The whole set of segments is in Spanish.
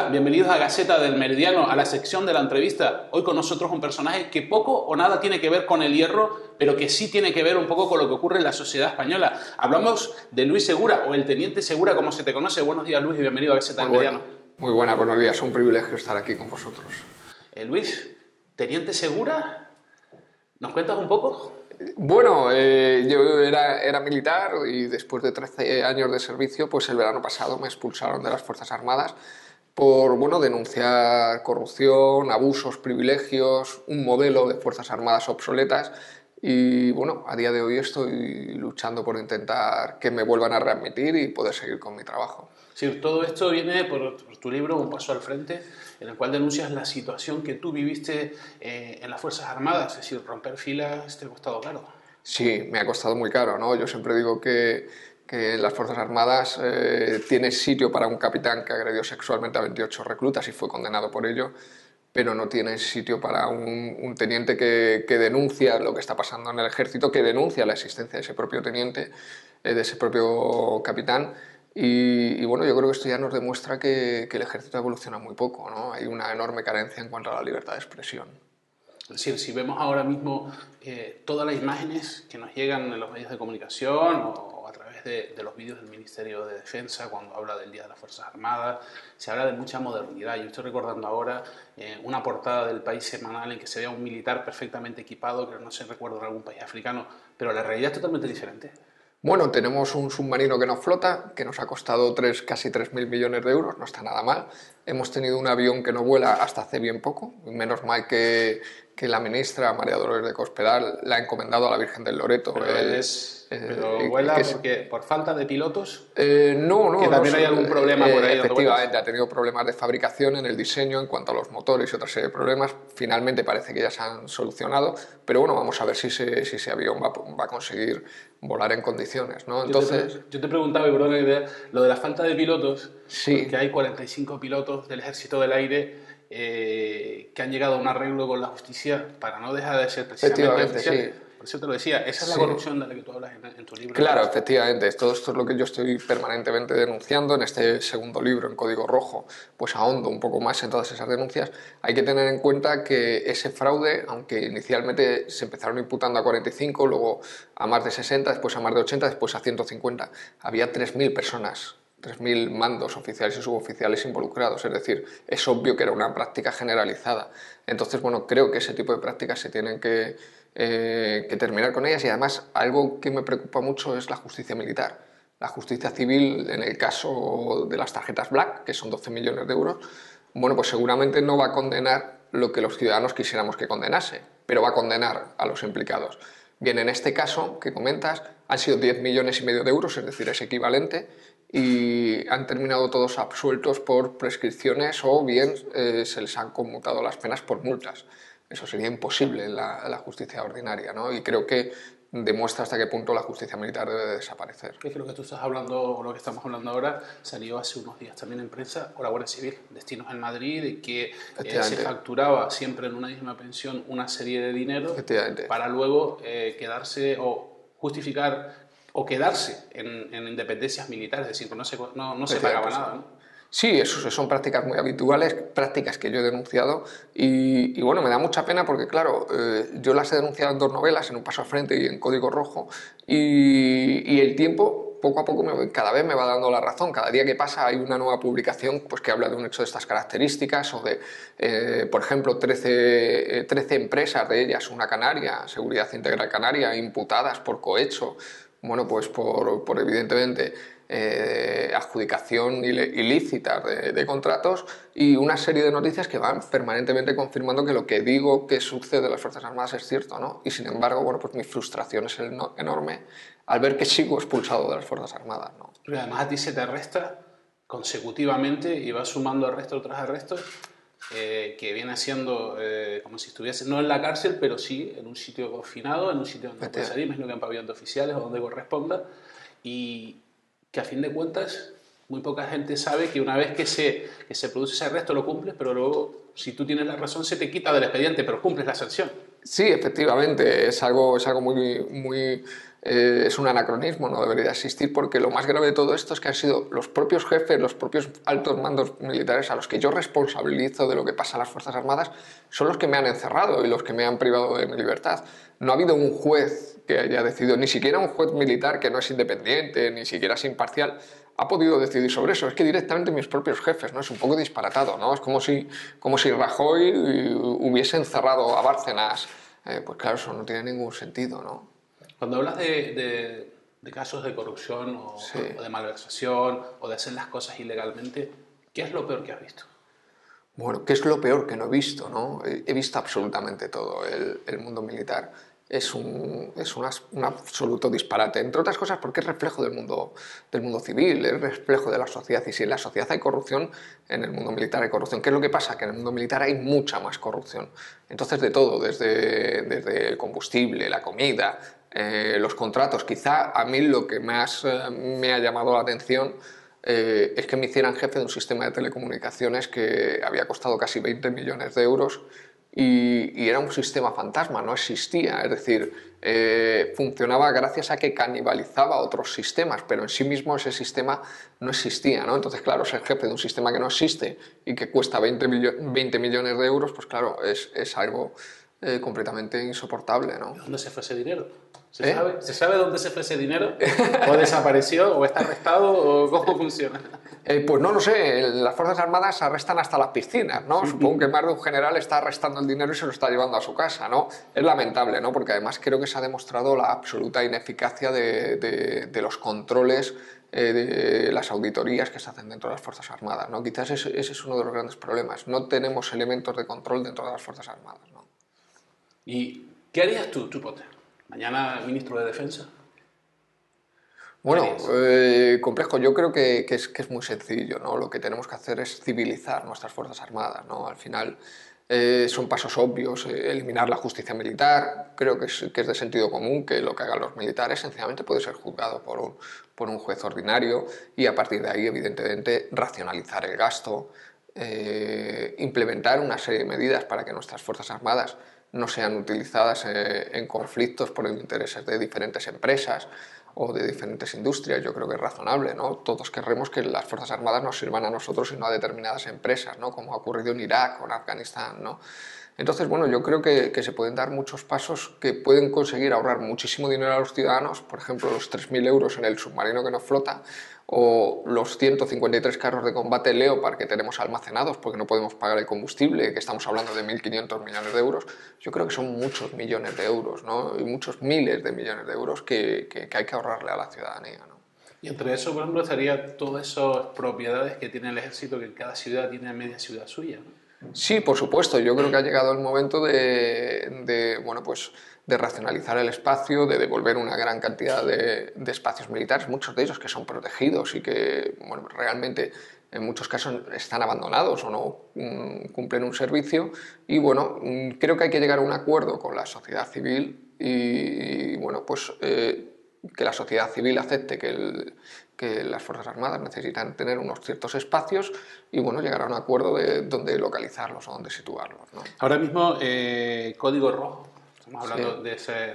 Hola, bienvenidos a Gaceta del Meridiano, a la sección de la entrevista. Hoy con nosotros un personaje que poco o nada tiene que ver con el hierro, pero que sí tiene que ver un poco con lo que ocurre en la sociedad española. Hablamos de Luis Segura, o el Teniente Segura, como se te conoce. Buenos días, Luis, y bienvenido a Gaceta del Meridiano. Muy buena, buenos días. Un privilegio estar aquí con vosotros. Luis, Teniente Segura, ¿nos cuentas un poco? Bueno, yo era militar y después de 13 años de servicio, pues el verano pasado me expulsaron de las Fuerzas Armadas por, bueno, denunciar corrupción, abusos, privilegios, un modelo de Fuerzas Armadas obsoletas y, bueno, a día de hoy estoy luchando por intentar que me vuelvan a readmitir y poder seguir con mi trabajo. Sí, todo esto viene por tu libro, Un paso al frente, en el cual denuncias la situación que tú viviste en las Fuerzas Armadas, es decir, romper filas te ha costado caro. Sí, me ha costado muy caro, ¿no? Yo siempre digo que en las Fuerzas Armadas tiene sitio para un capitán que agredió sexualmente a 28 reclutas y fue condenado por ello, pero no tiene sitio para un teniente que denuncia lo que está pasando en el ejército, que denuncia la existencia de ese propio teniente, de ese propio capitán. Y bueno, yo creo que esto ya nos demuestra que el ejército evoluciona muy poco, ¿no? Hay una enorme carencia en cuanto a la libertad de expresión. Es decir, si vemos ahora mismo todas las imágenes que nos llegan en los medios de comunicación o a través de los vídeos del Ministerio de Defensa, cuando habla del Día de las Fuerzas Armadas, se habla de mucha modernidad. Yo estoy recordando ahora una portada del País semanal en que se veía un militar perfectamente equipado, que no se recuerda en algún país africano, pero la realidad es totalmente diferente. Bueno, tenemos un submarino que no flota, que nos ha costado casi 3.000 millones de euros, no está nada mal. Hemos tenido un avión que no vuela hasta hace bien poco, menos mal que la ministra María Dolores de Cospedal la ha encomendado a la Virgen del Loreto. Pero vuela porque, por falta de pilotos. No, que también hay algún problema por ahí. Efectivamente, ha tenido problemas de fabricación en el diseño en cuanto a los motores y otra serie de problemas. Finalmente parece que ya se han solucionado, pero bueno, vamos a ver si ese avión va a conseguir volar en condiciones, ¿no? Entonces, yo te preguntaba, y perdón la idea, lo de la falta de pilotos, sí. Porque hay 45 pilotos del Ejército del Aire que han llegado a un arreglo con la justicia para no dejar de ser precisamente oficiales. Sí. Por eso te lo decía, esa es la corrupción de la que tú hablas en tu libro. Claro, efectivamente, todo esto es lo que yo estoy permanentemente denunciando en este segundo libro, en Código Rojo, pues ahondo un poco más en todas esas denuncias. Hay que tener en cuenta que ese fraude, aunque inicialmente se empezaron imputando a 45, luego a más de 60, después a más de 80, después a 150, había 3.000 personas. 3.000 mandos oficiales y suboficiales involucrados, es decir, es obvio que era una práctica generalizada. Entonces, bueno, creo que ese tipo de prácticas se tienen que terminar con ellas y además algo que me preocupa mucho es la justicia militar. La justicia civil, en el caso de las tarjetas Black, que son 12 millones de euros, bueno, pues seguramente no va a condenar lo que los ciudadanos quisiéramos que condenase, pero va a condenar a los implicados. Bien, en este caso que comentas, han sido 10,5 millones de euros, es decir, es equivalente, y han terminado todos absueltos por prescripciones o bien se les han conmutado las penas por multas. Eso sería imposible en la justicia ordinaria, ¿no? Y creo que demuestra hasta qué punto la justicia militar debe de desaparecer. Es que lo que tú estás hablando, o lo que estamos hablando ahora, salió hace unos días también en prensa por la Guardia Civil, Destinos en Madrid, de que se facturaba siempre en una misma pensión una serie de dinero para luego quedarse o justificar o quedarse en independencias militares, es decir, que no se pagaba nada, ¿no? Sí, eso son prácticas muy habituales, prácticas que yo he denunciado y bueno, me da mucha pena porque claro, yo las he denunciado en 2 novelas, en Un paso al frente y en Código Rojo y el tiempo poco a poco cada vez me va dando la razón. Cada día que pasa hay una nueva publicación pues, que habla de un hecho de estas características o de, por ejemplo, 13 empresas, de ellas una canaria, Seguridad Integral Canaria, imputadas por cohecho, bueno, pues por evidentemente adjudicación ilícita de contratos y una serie de noticias que van permanentemente confirmando que lo que digo que sucede en las Fuerzas Armadas es cierto, ¿no? Y sin embargo, bueno, pues mi frustración es enorme al ver que sigo expulsado de las Fuerzas Armadas, ¿no? Pero además a ti se te arresta consecutivamente y vas sumando arresto tras arresto que viene siendo como si estuviese no en la cárcel, pero sí en un sitio confinado, en un sitio donde puedes salir, imagino que en pabellón de oficiales o donde corresponda, y que a fin de cuentas muy poca gente sabe que una vez que se produce ese arresto lo cumples, pero luego si tú tienes la razón se te quita del expediente, pero cumples la sanción. Sí, efectivamente, es algo muy es un anacronismo, no debería existir, porque lo más grave de todo esto es que han sido los propios jefes, los propios altos mandos militares a los que yo responsabilizo de lo que pasa en las Fuerzas Armadas, son los que me han encerrado y los que me han privado de mi libertad. No ha habido un juez que haya decidido, ni siquiera un juez militar que no es independiente, ni siquiera es imparcial, ha podido decidir sobre eso. Es que directamente mis propios jefes, ¿no? Es un poco disparatado, ¿no? Es como si Rajoy hubiese encerrado a Bárcenas. Pues claro, eso no tiene ningún sentido, ¿no? Cuando hablas de casos de corrupción Sí. o de malversación o de hacer las cosas ilegalmente, ¿qué es lo peor que has visto? Bueno, ¿qué es lo peor que no he visto? ¿No? He visto absolutamente todo. El mundo militar un absoluto disparate, entre otras cosas porque es reflejo del mundo civil, es reflejo de la sociedad. Y si en la sociedad hay corrupción, en el mundo militar hay corrupción. ¿Qué es lo que pasa? Que en el mundo militar hay mucha más corrupción. Entonces, de todo, desde el combustible, la comida, los contratos. Quizá a mí lo que más me ha llamado la atención es que me hicieran jefe de un sistema de telecomunicaciones que había costado casi 20 millones de euros y era un sistema fantasma, no existía, es decir, funcionaba gracias a que canibalizaba otros sistemas, pero en sí mismo ese sistema no existía, ¿no? Entonces, claro, ser jefe de un sistema que no existe y que cuesta 20 millones de euros, pues claro, es algo completamente insoportable, ¿no? ¿Dónde se fue ese dinero? ¿Eh? Se sabe dónde se fue ese dinero? ¿O desapareció? ¿O está arrestado? ¿O cómo funciona? Pues no lo sé, las Fuerzas Armadas arrestan hasta las piscinas, ¿no? Supongo que más de un general está arrestando el dinero y se lo está llevando a su casa, ¿no? Es lamentable, ¿no? Porque además creo que se ha demostrado la absoluta ineficacia de los controles, de las auditorías que se hacen dentro de las Fuerzas Armadas, ¿no? Quizás ese es uno de los grandes problemas, no tenemos elementos de control dentro de las Fuerzas Armadas, ¿no? ¿Y qué harías tú, Pote? Mañana ministro de Defensa. ¿Qué Bueno, harías? complejo. Yo creo que es muy sencillo, ¿no? Lo que tenemos que hacer es civilizar nuestras Fuerzas Armadas, ¿no? Al final son pasos obvios, eliminar la justicia militar. Creo que es de sentido común que lo que hagan los militares sencillamente puede ser juzgado por un juez ordinario y a partir de ahí, evidentemente, racionalizar el gasto, implementar una serie de medidas para que nuestras Fuerzas Armadas no sean utilizadas en conflictos por intereses de diferentes empresas o de diferentes industrias. Yo creo que es razonable, ¿no? Todos querremos que las Fuerzas Armadas nos sirvan a nosotros y no a determinadas empresas, ¿no? Como ha ocurrido en Irak o en Afganistán, ¿no? Entonces, bueno, yo creo que se pueden dar muchos pasos que pueden conseguir ahorrar muchísimo dinero a los ciudadanos, por ejemplo, los 3.000 euros en el submarino que nos flota, o los 153 carros de combate Leopard que tenemos almacenados porque no podemos pagar el combustible, que estamos hablando de 1.500 millones de euros. Yo creo que son muchos millones de euros, ¿no? Y muchos miles de millones de euros que hay que ahorrarle a la ciudadanía, ¿no? Y entre eso, por ejemplo, estaría todas esas propiedades que tiene el ejército, que cada ciudad tiene media ciudad suya, ¿no? Sí, por supuesto. Yo creo que ha llegado el momento bueno, pues, de racionalizar el espacio, de devolver una gran cantidad de espacios militares, muchos de ellos que son protegidos y que bueno, realmente en muchos casos están abandonados o no cumplen un servicio. Y bueno, creo que hay que llegar a un acuerdo con la sociedad civil y bueno, pues que la sociedad civil acepte que las Fuerzas Armadas necesitan tener unos ciertos espacios y bueno, llegar a un acuerdo de dónde localizarlos o dónde situarlos, ¿no? Ahora mismo, Código Rojo, estamos hablando Sí, de esa sí.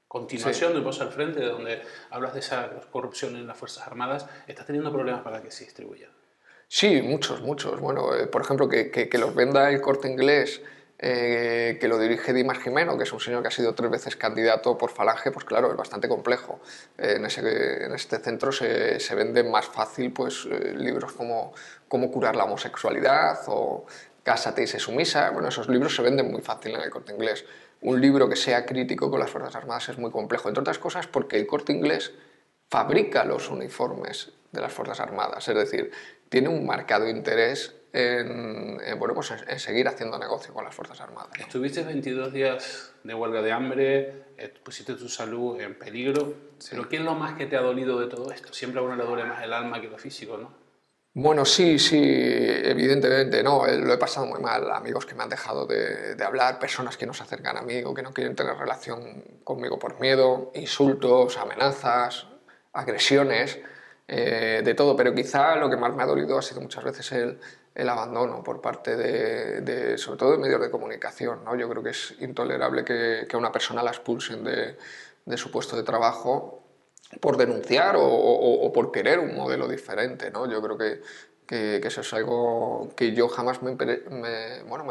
continuación del Paso al Frente, donde hablas de esa corrupción en las Fuerzas Armadas, estás teniendo problemas para que se distribuya. Sí, muchos, muchos. Bueno, por ejemplo, que los venda el Corte Inglés, que lo dirige Dimas Jimeno, que es un señor que ha sido 3 veces candidato por Falange, pues claro, es bastante complejo. En este centro se venden más fácil pues, libros como Cómo curar la homosexualidad o Cásate y sé sumisa. Bueno, esos libros se venden muy fácil en el Corte Inglés. Un libro que sea crítico con las Fuerzas Armadas es muy complejo, entre otras cosas porque el Corte Inglés fabrica los uniformes de las Fuerzas Armadas, es decir, tiene un marcado interés bueno, pues en seguir haciendo negocio con las Fuerzas Armadas, ¿no? Estuviste 22 días de huelga de hambre, pusiste tu salud en peligro, Sí. pero ¿qué es lo más que te ha dolido de todo esto? Siempre a uno le duele más el alma que lo físico, ¿no? Bueno, sí, sí, evidentemente, no, lo he pasado muy mal, amigos que me han dejado de hablar, personas que no se acercan a mí o que no quieren tener relación conmigo por miedo, insultos, amenazas, agresiones, de todo, pero quizá lo que más me ha dolido ha sido muchas veces el abandono por parte sobre todo de medios de comunicación, ¿no? Yo creo que es intolerable que a una persona la expulsen de su puesto de trabajo por denunciar o por querer un modelo diferente, ¿no? Yo creo que eso es algo que yo jamás me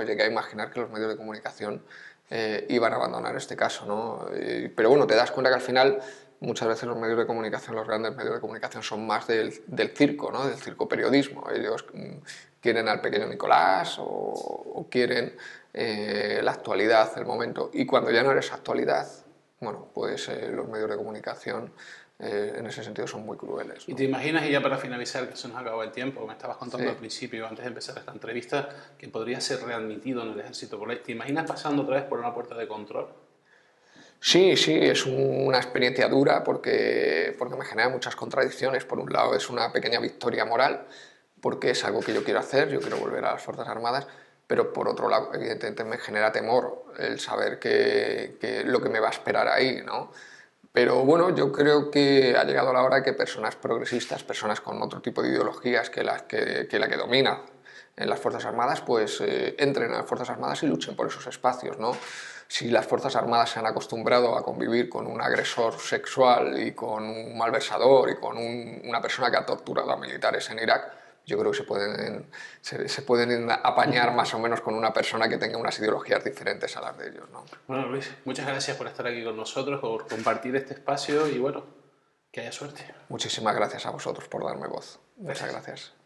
llegué a imaginar que los medios de comunicación iban a abandonar este caso, ¿no? Pero bueno, te das cuenta que al final muchas veces los medios de comunicación, los grandes medios de comunicación son más del circo, ¿no? Del circo periodismo. Ellos quieren al pequeño Nicolás o quieren la actualidad, el momento. Y cuando ya no eres actualidad, bueno, pues los medios de comunicación en ese sentido son muy crueles, ¿no? ¿Y te imaginas, y ya para finalizar, que se nos acabó el tiempo, me estabas contando Sí. al principio, antes de empezar esta entrevista, que podría ser readmitido en el ejército por ley? ¿Te imaginas pasando otra vez por una puerta de control? Sí, sí, es una experiencia dura porque me genera muchas contradicciones. Por un lado es una pequeña victoria moral, porque es algo que yo quiero hacer, yo quiero volver a las Fuerzas Armadas, pero por otro lado, evidentemente me genera temor el saber que lo que me va a esperar ahí, ¿no? Pero bueno, yo creo que ha llegado la hora de que personas progresistas, personas con otro tipo de ideologías que la que domina en las Fuerzas Armadas, pues entren a las Fuerzas Armadas y luchen por esos espacios, ¿no? Si las Fuerzas Armadas se han acostumbrado a convivir con un agresor sexual y con un malversador y con una persona que ha torturado a militares en Irak, yo creo que se pueden apañar más o menos con una persona que tenga unas ideologías diferentes a las de ellos, ¿no? Bueno, Luis, muchas gracias por estar aquí con nosotros, por compartir este espacio y bueno, que haya suerte. Muchísimas gracias a vosotros por darme voz. Muchas Gracias. gracias.